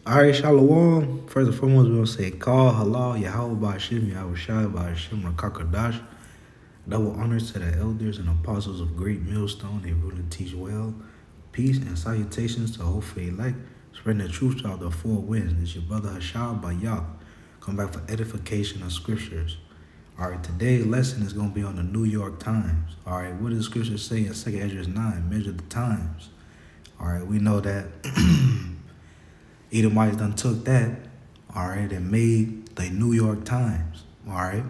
All right, Shalom. First and foremost, we're going to say Call, Halal, Yahweh, Ba'ashim, Yahweh Shai, Ba'ashim, Rakakadash. Double honors to the elders and apostles of Great Millstone. They rule and teach well. Peace and salutations to hopefully elect. Spreading the truth throughout the four winds. It's your brother Hashab Bayak. Come back for edification of scriptures. All right, today's lesson is going to be on the New York Times. All right, what does the scripture say in 2 Ezra 9? Measure the times. All right, we know that Edomites done took that, all right, and made the New York Times, all right?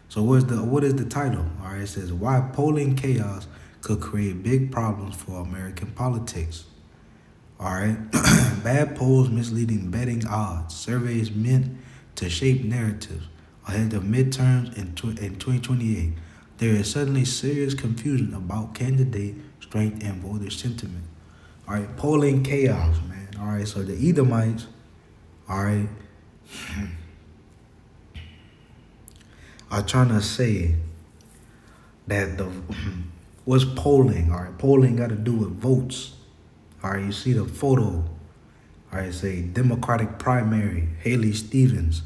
So what is the title? All right, it says, Why Polling Chaos Could Create Big Problems for American Politics. All right, bad polls, misleading betting odds, surveys meant to shape narratives ahead of midterms in 2028. There is suddenly serious confusion about candidate strength and voter sentiment. All right, polling chaos, man. All right, so the Edomites, all right, are trying to say that what's polling, all right? Polling got to do with votes. All right, you see the photo. All right, say Democratic primary, Haley Stevens,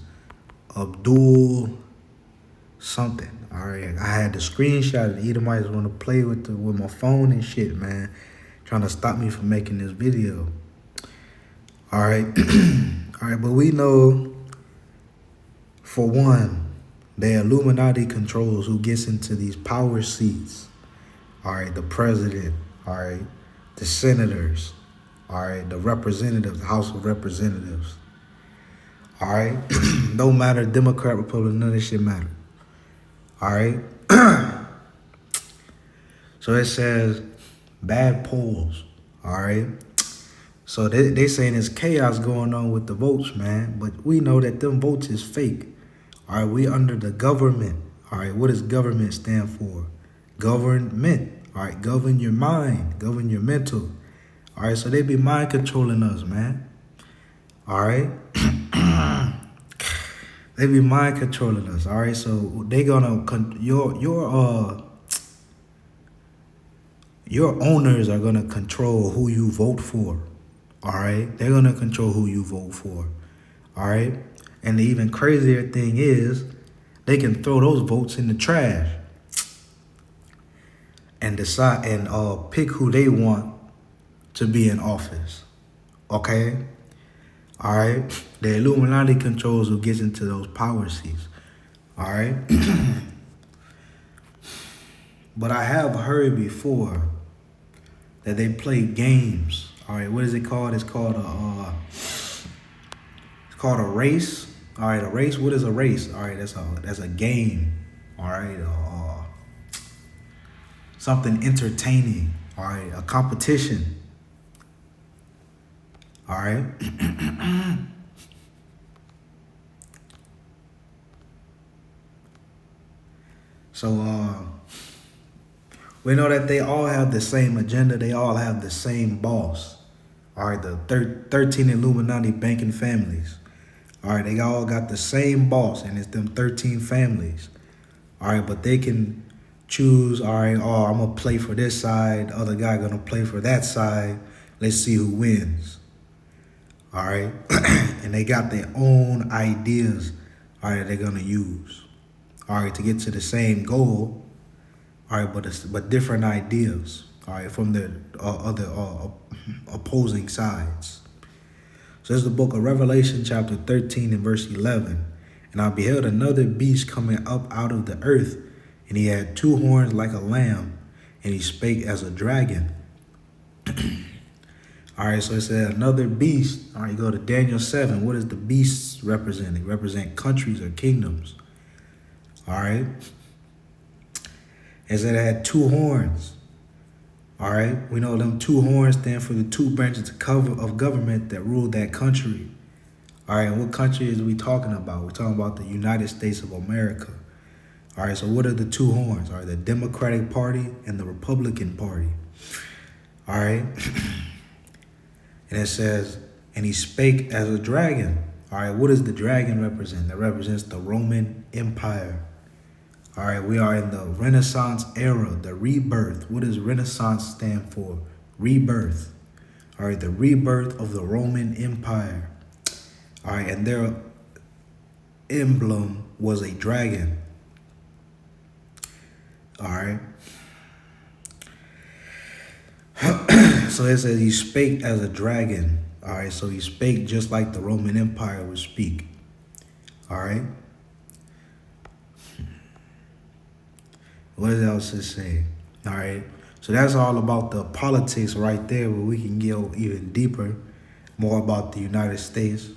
Abdul something. All right, I had the screenshot. The Edomites want to play with my phone and shit, man, trying to stop me from making this video. All right, all right, but we know, for one, the Illuminati controls who gets into these power seats. All right, the president, all right, the senators, all right, the representatives, the House of Representatives. All right, no matter Democrat, Republican, none of this shit matter. All right, so it says bad polls. All right, so they saying there's chaos going on with the votes, man, but we know that them votes is fake. All right, we under the government. All right, what does government stand for? Government. All right, govern your mind, govern your mental. All right, so they be mind controlling us, man. All right, they be mind controlling us. All right, so they gonna your owners are gonna control who you vote for. All right, they're gonna control who you vote for. All right, and the even crazier thing is, they can throw those votes in the trash and decide and pick who they want to be in office. Okay? All right? The Illuminati controls who gets into those power seats. All right? But I have heard before that they play games. All right, what is it called? It's called a race. All right, a race. What is a race? All right, that's a game. All right, something entertaining. All right, a competition. All right. So we know that they all have the same agenda. They all have the same boss. All right, the 13 Illuminati banking families. All right, they all got the same boss, and it's them 13 families. All right, but they can choose, all right, oh, I'm going to play for this side. The other guy going to play for that side. Let's see who wins. All right, and they got their own ideas, all right, they're going to use, all right, to get to the same goal, all right, but different ideas, all right, from the other opposing sides. So this is the book of Revelation, chapter 13 and verse 11. And I beheld another beast coming up out of the earth, and he had two horns like a lamb, and he spake as a dragon. All right, so it said another beast. All right, you go to Daniel 7. What does the beasts represent? They represent countries or kingdoms. All right. It said it had two horns. All right, we know them two horns stand for the two branches of government that rule that country. All right, what country is we talking about? We're talking about the United States of America. All right, so what are the two horns? All right, the Democratic Party and the Republican Party. All right. And it says, and he spake as a dragon. All right, what does the dragon represent? That represents the Roman Empire. All right, we are in the Renaissance era, the rebirth. What does Renaissance stand for? Rebirth. All right, the rebirth of the Roman Empire. All right, and their emblem was a dragon. All right. So it says he spake as a dragon. All right, so he spake just like the Roman Empire would speak. All right. What else it say? All right. So that's all about the politics right there, where we can go even deeper, more about the United States.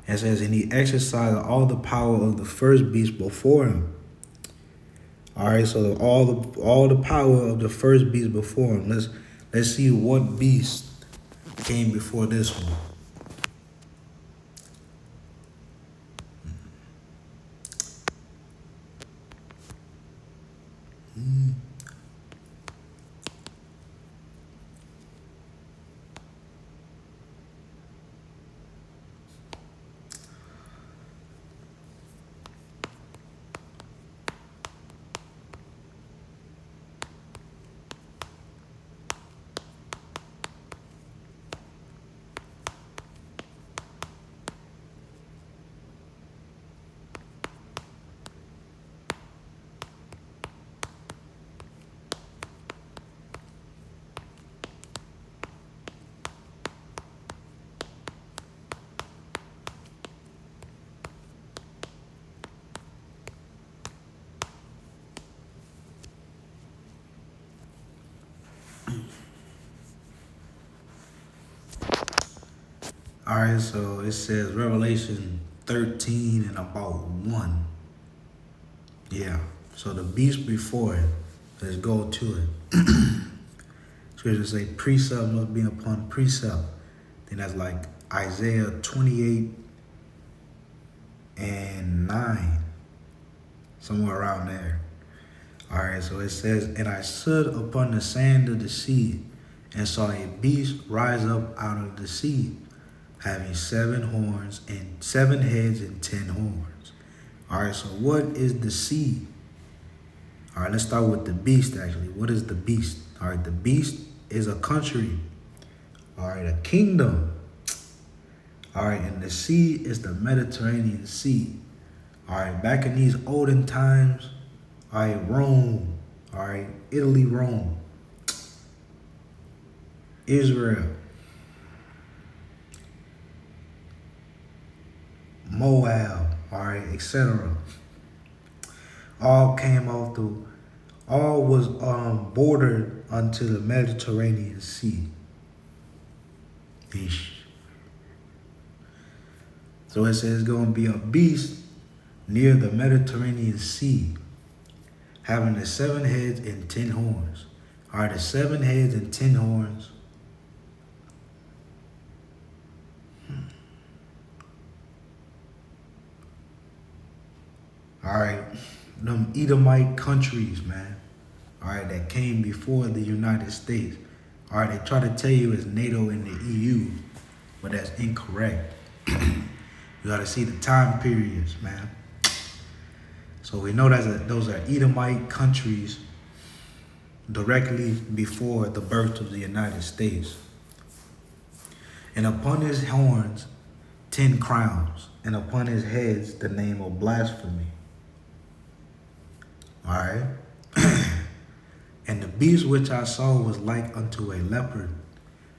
It says, and he exercised all the power of the first beast before him. All right, so all the power of the first beast before him. Let's see what beast came before this one. All right, so it says Revelation 13 and about 1. Yeah, so the beast before it, let's go to it. Scripture say precept must be upon precept. Then that's like Isaiah 28 and 9, somewhere around there. All right, so it says, and I stood upon the sand of the sea and saw a beast rise up out of the sea, having 7 horns and 7 heads and 10 horns. All right, so what is the sea? All right, let's start with the beast, actually. What is the beast? All right, the beast is a country. All right, a kingdom. All right, and the sea is the Mediterranean Sea. All right, back in these olden times, all right, Rome. All right, Italy, Rome. Israel. Moab, all right, etc. All came off all was bordered unto the Mediterranean Sea. Ish. So it says it's going to be a beast near the Mediterranean Sea, having the 7 heads and 10 horns. All right, the 7 heads and 10 horns. All right, them Edomite countries, man. All right, that came before the United States. All right, they try to tell you it's NATO and the EU, but that's incorrect. You got to see the time periods, man. So we know those are Edomite countries directly before the birth of the United States. And upon his horns, 10 crowns, and upon his heads, the name of blasphemy. All right. And the beast which I saw was like unto a leopard,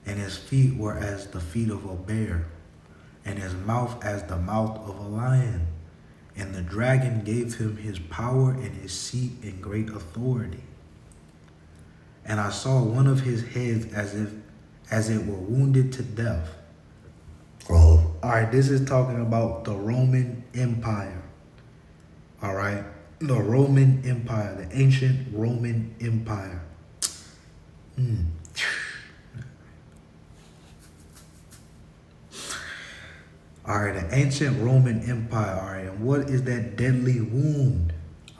and his feet were as the feet of a bear, and his mouth as the mouth of a lion. And the dragon gave him his power and his seat and great authority. And I saw one of his heads as it were wounded to death. All right, this is talking about the Roman Empire. All right. The Roman Empire, the ancient Roman Empire. All right, the ancient Roman Empire. All right, and what is that deadly wound?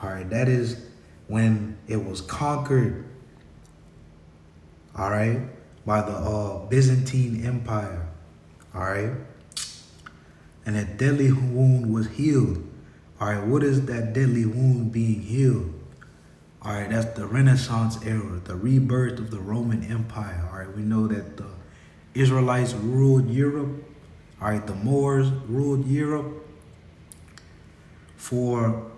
All right, that is when it was conquered. All right, by the Byzantine Empire. All right, and that deadly wound was healed. All right, what is that deadly wound being healed? All right, that's the Renaissance era, the rebirth of the Roman Empire. All right, we know that Israelites ruled Europe. All right, the Moors ruled Europe for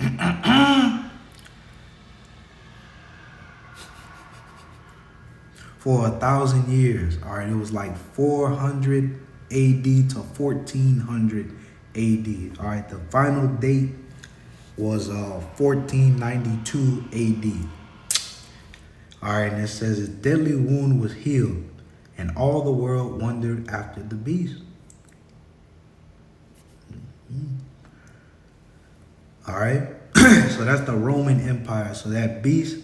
for 1,000 years. All right, it was like 400 AD to 1400 AD. All right, the final date was 1492 AD. All right, and it says his deadly wound was healed, and all the world wondered after the beast. All right, so that's the Roman Empire. So that beast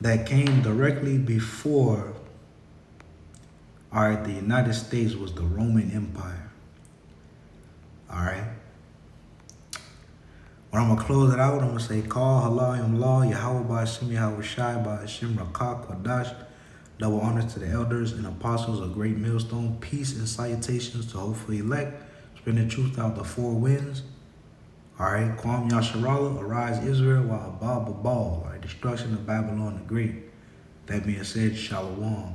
that came directly before, all right, the United States was the Roman Empire. All right. When I'm going to close it out, I'm going to say, Call Halayim Law, Yahweh Ba'Hashem, Yahweh Shai Ba'Hashem, Rakah, Kodash. Double honors to the elders and apostles of Great Millstone. Peace and salutations to hopefully elect. Spread the truth out the four winds. All right. Kwam Yasharallah, arise Israel, while Abba Babal. All right. Destruction of Babylon the Great. That being said, Shalom.